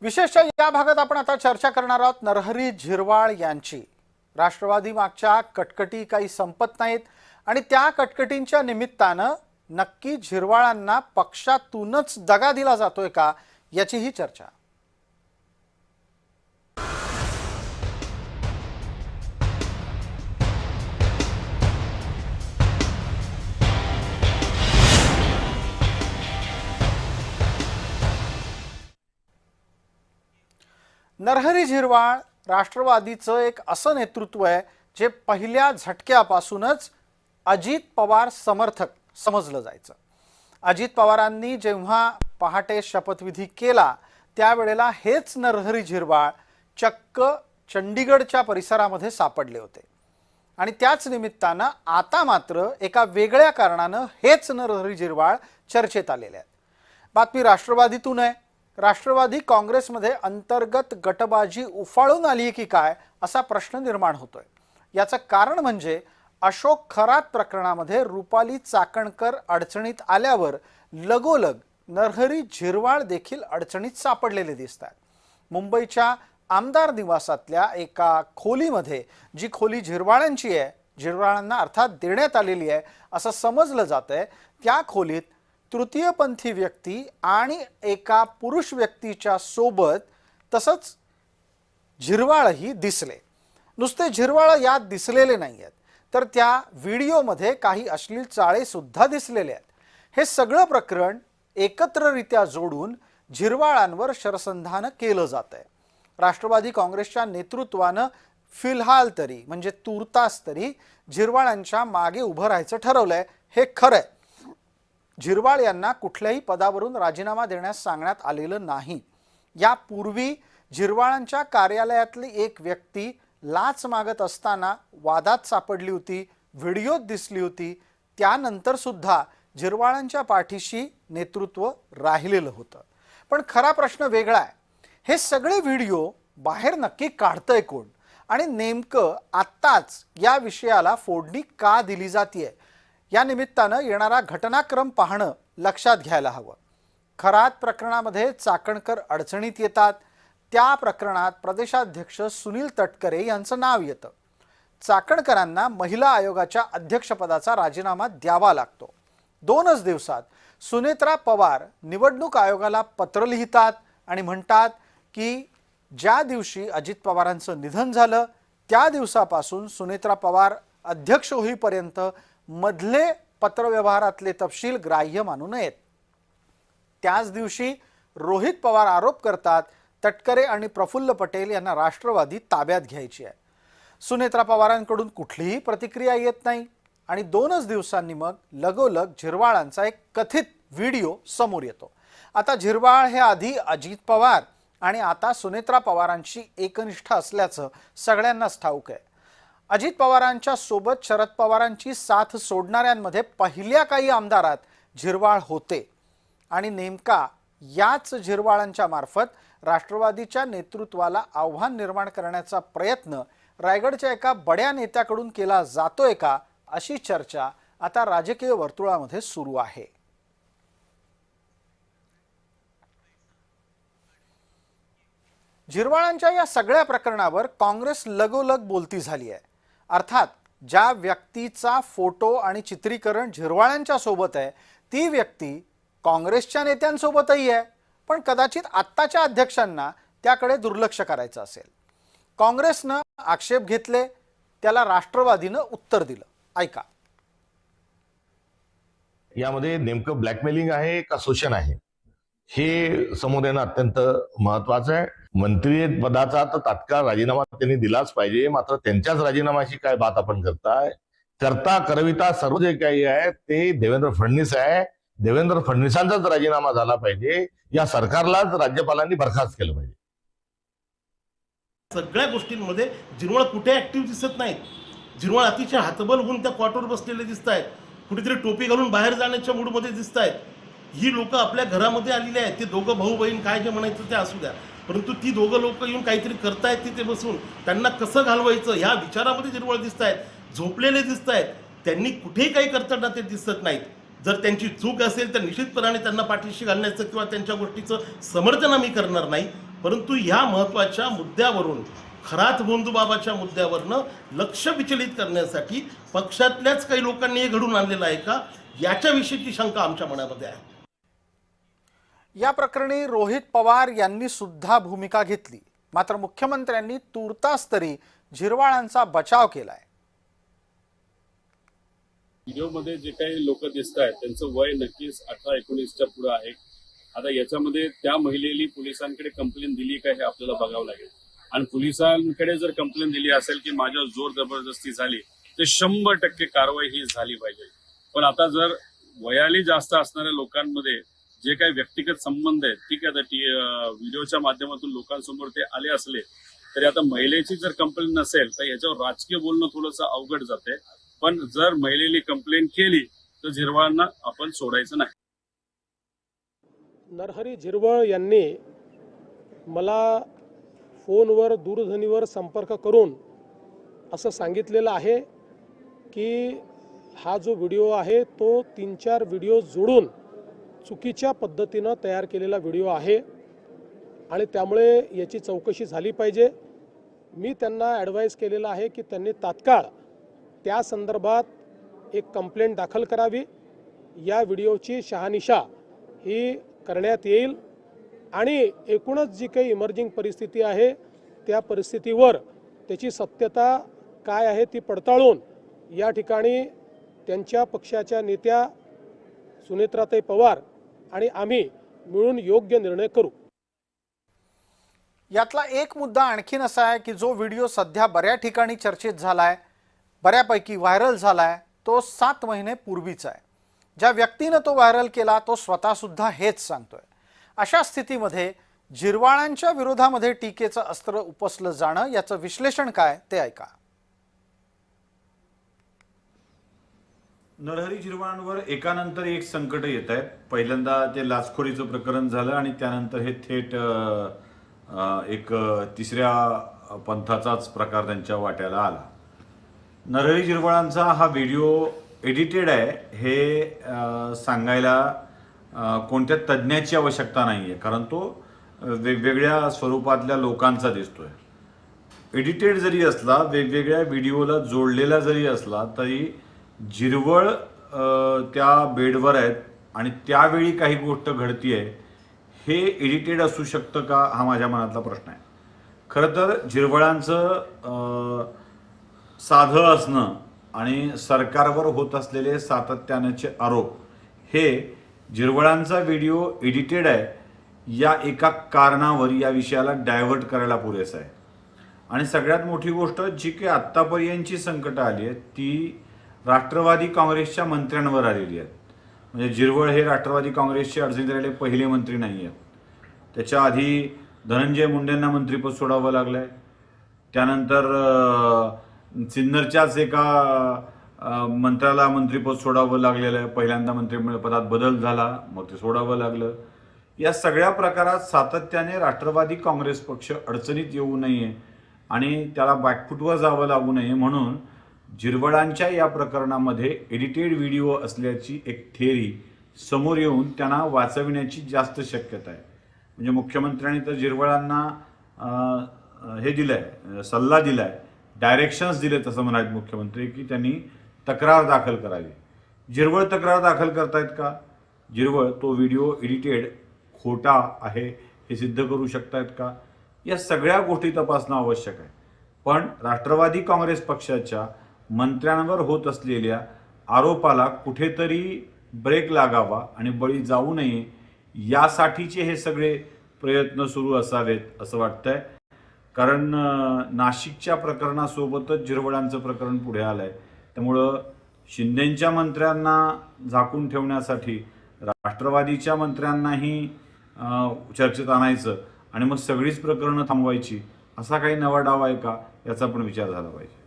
विशेषतः या भागात आपण आता चर्चा करणार आहोत नरहरी झिरवाळ यांची। राष्ट्रवादी मागच्या कटकटी काही संपत नाहीत आणि त्या कटकटींच्या निमित्तानं नक्की झिरवाळांना पक्षातूनच दगा दिला जातोय का याची ही चर्चा। नरहरी झिरवाळ राष्ट्रवादीचं एक असं नेतृत्व आहे जे पहिल्या झटक्यापासूनच अजित पवार समर्थक समजलं जायचं। अजित पवारांनी जेव्हा पहाटे शपथविधी केला त्यावेळेला हेच नरहरी झिरवाळ चक्क चंडीगडच्या परिसरामध्ये सापडले होते आणि त्याच निमित्तानं आता मात्र एका वेगळ्या कारणानं हेच नरहरी झिरवाळ चर्चेत आलेले आहेत। बातमी राष्ट्रवादीतून आहे। राष्ट्रवादी काँग्रेसमध्ये अंतर्गत गटबाजी उफाळून आली की काय असा प्रश्न निर्माण होतोय। याचं कारण म्हणजे अशोक खरात प्रकरणामध्ये रुपाली चाकणकर अडचणीत आल्यावर लगोलग नरहरी झिरवाळ देखील अडचणीत सापडलेले दिसतात। मुंबईच्या आमदार निवासातल्या एका खोलीमध्ये जी खोली झिरवाळांची आहे, झिरवाळांना अर्थात देण्यात आलेली आहे असं समजलं जातंय, त्या खोलीत तृतीयपंथी व्यक्ती आणि एका पुरुष व्यक्तीच्या सोबत तसंच झिरवाळही दिसले। नुसते झिरवाळ यात दिसलेले नाहीयेत तर त्या व्हिडिओमध्ये काही अश्लील चाळे सुद्धा दिसलेले आहेत। हे सगळं प्रकरण एकत्ररित्या जोडून झिरवाळांवर शरसंधान केलं जातंय। राष्ट्रवादी काँग्रेसच्या नेतृत्वानं फिलहाल तरी म्हणजे तुर्तास तरी झिरवाळांच्या मागे उभं राहायचं ठरवलंय। हे खरंय, झिरवाळ यांना कुठल्याही पदावरून राजीनामा देण्यास सांगण्यात आलेलं नाही। यापूर्वी झिरवाळांच्या कार्यालयातली एक व्यक्ती लाच मागत असताना वादात सापडली होती, व्हिडिओत दिसली होती। त्यानंतर सुद्धा झिरवाळांच्या पाठीशी नेतृत्व राहिलेलं होतं। पण खरा प्रश्न वेगळा आहे, हे सगळे व्हिडिओ बाहेर नक्की काढतंय कोण आणि नेमकं आत्ताच या विषयाला फोडणी का दिली जातीये या निमित्तानं येणारा घटनाक्रम पाहणं लक्षात घ्यायला हवं। खरात प्रकरणामध्ये चाकणकर अडचणीत येतात, त्या प्रकरणात प्रदेशाध्यक्ष सुनील तटकरे यांचं नाव येतं। चाकणकरांना महिला आयोगाच्या अध्यक्षपदाचा राजीनामा द्यावा लागतो। 2च दिवसात सुनेत्रा पवार निवडणूक आयोगाला पत्र लिहितात आणि म्हणतात की ज्या दिवशी अजित पवारांचं निधन झालं त्या दिवसापासून सुनेत्रा पवार अध्यक्ष होईपर्यंत मधले पत्रव्यवहारातले तपशील ग्राह्य मानू नयेत। त्याच दिवशी रोहित पवार आरोप करतात तटकरे आणि प्रफुल्ल पटेल यांना राष्ट्रवादी ताब्यात घ्यायची आहे। सुनेत्रा पवारांकडून कुठलीही प्रतिक्रिया येत नाही आणि 2च दिवसांनी मग लगोलग झिरवाळांचा एक कथित व्हिडिओ समोर येतो। आता झिरवाळ हे आधी अजित पवार आणि आता सुनेत्रा पवारांची एकनिष्ठ असल्याचं सगळ्यांनाच ठाऊक आहे। अजित पवारांच्या सोबत शरद पवारांची साथ सोडणाऱ्यांमध्ये पहिल्या काही आमदारात झिरवाळ होते आणि नेमका याच झिरवाळांच्या मार्फत राष्ट्रवादीच्या नेतृत्वाला आव्हान निर्माण करण्याचा प्रयत्न रायगडच्या एका बड्या नेत्याकडून केला जातोय का अशी चर्चा आता राजकीय वर्तुळामध्ये सुरू आहे। झिरवाळांच्या या सगळ्या प्रकरणावर काँग्रेस लगोलग बोलती झाली आहे। अर्थात ज्या व्यक्तीचा फोटो आणि चित्रीकरण झिरवाळांच्या सोबत आहे ती व्यक्ती काँग्रेसच्या नेत्यांसोबतही आहे, पण कदाचित आत्ताच्या अध्यक्षांना त्याकडे दुर्लक्ष करायचं असेल। काँग्रेसनं आक्षेप घेतले, त्याला राष्ट्रवादीनं उत्तर दिलं। ऐका। यामध्ये नेमकं ब्लॅकमेलिंग आहे का शोषण आहे हे समोर येणं अत्यंत महत्वाचं आहे। मंत्री पदाचा तर तात्काळ राजीनामा त्यांनी दिलाच पाहिजे, मात्र त्यांच्याच राजीनामाची काय बात आपण करविता सर्व जे काही आहे ते देवेंद्र फडणवीस आहे। देवेंद्र फडणवीसांचाच राजीनामा झाला पाहिजे, या सरकारलाच राज्यपालांनी बरखास्त केलं पाहिजे। सगळ्या गोष्टींमध्ये झिरवाळ कुठे ऍक्टिव्ह दिसत नाहीत। झिरवाळ अतिशय हातबल होऊन त्या क्वार्टरवर बसलेले दिसत आहेत, कुठेतरी टोपी घालून बाहेर जाण्याच्या मूडमध्ये दिसत आहेत। ही लोक आपल्या घरामध्ये आलेली आहेत, ते दोघं भाऊ बहीण काय जे म्हणायचं ते असू द्या, परंतु ती दोघं लोक येऊन काहीतरी करतायत तिथे बसून, त्यांना कसं घालवायचं ह्या विचारामध्ये झिरवाळ दिसत आहेत, झोपलेले दिसत आहेत। त्यांनी कुठेही काही करताना ते दिसत नाहीत। जर त्यांची चूक असेल तर निश्चितपणाने त्यांना पाठीशी घालण्याचं किंवा त्यांच्या गोष्टीचं समर्थन आम्ही करणार नाही, परंतु ह्या महत्त्वाच्या मुद्द्यावरून खरात गोंदबाबाच्या मुद्द्यावरनं लक्ष विचलित करण्यासाठी पक्षातल्याच काही लोकांनी हे घडून आणलेलं आहे का, याच्याविषयीची शंका आमच्या मनामध्ये आहे. या प्रकरणी रोहित पवार यांनी सुद्धा भूमिका घेतली, मात्र मुख्यमंत्र्यांनी तूर्तास तरी झिरवाळांचा बचाव केलाय. व्हिडिओमध्ये जे काही लोक दिसत आहेत त्यांचं वय नक्कीच 18-19च्या पुढे आहे. आता याच्यामध्ये त्या महिलेने पोलिसांकडे कंप्लेंट दिली का हे आपल्याला बघावं लागेल. आणि पोलिसांकडे जर कंप्लेंट दिली असेल की माझ्यावर जोर जबरदस्ती झाली तर 100% कारवाई ही झाली पाहिजे. पण आता जर वयाने जास्त असणाऱ्या लोकांमध्ये जे काही व्यक्तिगत संबंध आहेत, ठीक आहे, आता व्हिडिओच्या माध्यमातून लोकांसमोर ते आले असले तरी आता महिलेची जर कंप्लेंट नसेल तर याच्यावर राजकीय बोलणं थोडंसं अवघड जाते. पण जर महिलेने कंप्लेंट केली तर झिरवाळांना आपण सोडायचं नाही. नरहरी झिरवळ यांनी मला फोनवर दूरध्वनीवर संपर्क करून असं सांगितलेलं आहे की हा जो व्हिडिओ आहे तो 3-4 व्हिडिओ जोडून चुकीच्या पद्धतीनं तयार केलेला व्हिडिओ आहे आणि त्यामुळे याची चौकशी झाली पाहिजे. मी त्यांना ॲडवाईस केलेलं आहे की त्यांनी तात्काळ त्या संदर्भात एक कंप्लेंट दाखल करावी. या व्हिडिओची शहानिशा ही करण्यात येईल आणि एकूणच जी काही इमर्जिंग परिस्थिती आहे त्या परिस्थितीवर त्याची सत्यता काय आहे ती पडताळून या ठिकाणी त्यांच्या पक्षाच्या नेत्या सुनेत्राताई पवार आणि आम्ही मिळून योग्य निर्णय करू. यातला एक मुद्दा आणखीन असा आहे की जो व्हिडिओ सध्या बऱ्याच ठिकाणी चर्चेत झालाय, बऱ्यापैकी व्हायरल झालाय, तो 7 महिने पूर्वीचा आहे. ज्या व्यक्तीनं तो व्हायरल केला तो स्वतः सुद्धा हेच सांगतोय. अशा स्थितीमध्ये झिरवाळांच्या विरोधामध्ये टीकेचं अस्त्र उपसलं जाणं याचं विश्लेषण काय ते ऐका. नरहरी झिरवाळांवर एकानंतर एक संकट येत आहेत. पहिल्यांदा ते लाचखोरीचं प्रकरण झालं आणि त्यानंतर हे थेट एक तिसऱ्या पंथाचाच प्रकार त्यांच्या वाट्याला आला. नरहरी झिरवाळांचा हा व्हिडिओ एडिटेड आहे हे सांगायला कोणत्या तज्ज्ञाची आवश्यकता नाही आहे, कारण तो वेगवेगळ्या स्वरूपातल्या लोकांचा दिसतोय. एडिटेड जरी असला, वेगवेगळ्या व्हिडिओला जोडलेला जरी असला तरी झिरवळ त्या बेडवर आहेत आणि त्यावेळी काही गोष्ट घडतीये हे एडिटेड असू शकतं का, हा माझ्या मनातला प्रश्न आहे. खरं तर झिरवळांचं साधं असणं आणि सरकारवर होत असलेले सातत्यानेचे आरोप हे झिरवळांचा व्हिडिओ एडिटेड आहे या एका कारणावर या विषयाला डायव्हर्ट करायला पुरेसं आहे. आणि सगळ्यात मोठी गोष्ट जी की आत्तापर्यंतची संकटं आली आहेत ती राष्ट्रवादी काँग्रेसच्या मंत्र्यांवर आलेली आहेत. म्हणजे झिरवळ हे राष्ट्रवादी काँग्रेसचे अडचणीत राहिलेले पहिले मंत्री नाही आहेत. त्याच्या आधी धनंजय मुंडेंना मंत्रिपद सोडावं लागलं आहे. त्यानंतर सिन्नरच्याच एका मंत्र्याला मंत्रिपद सोडावं लागलेलं आहे. पहिल्यांदा मंत्रिपदात बदल झाला, मग ते सोडावं लागलं. या सगळ्या प्रकारात सातत्याने राष्ट्रवादी काँग्रेस पक्ष अडचणीत येऊ नये आणि त्याला बॅकफुटवर जावं लागू नये म्हणून झिरवळांच्या या प्रकरणामध्ये एडिटेड व्हिडिओ असल्याची एक थिअरी समोर येऊन त्यांना वाचविण्याची जास्त शक्यता आहे. म्हणजे मुख्यमंत्र्यांनी तर झिरवळांना हे दिलंय, सल्ला दिलाय, डायरेक्शन्स दिले तसं म्हणाले मुख्यमंत्री की त्यांनी तक्रार दाखल करावी. झिरवळ तक्रार दाखल करतायत का? झिरवळ तो व्हिडिओ एडिटेड खोटा आहे हे सिद्ध करू शकतायत का? या सगळ्या गोष्टी तपासणं आवश्यक आहे. पण राष्ट्रवादी काँग्रेस पक्षाच्या मंत्र्यांवर होत असलेल्या आरोपाला कुठेतरी ब्रेक लागावा आणि बळी जाऊ नये यासाठीचे हे सगळे प्रयत्न सुरू असावेत असं वाटतंय. कारण नाशिकच्या प्रकरणासोबतच झिरवळांचं प्रकरण पुढे आलंय. त्यामुळं शिंदेंच्या मंत्र्यांना झाकून ठेवण्यासाठी राष्ट्रवादीच्या मंत्र्यांनाही चर्चेत आणायचं आणि मग सगळीच प्रकरणं थांबवायची असा काही नवा डाव आहे का याचा पण विचार झाला पाहिजे.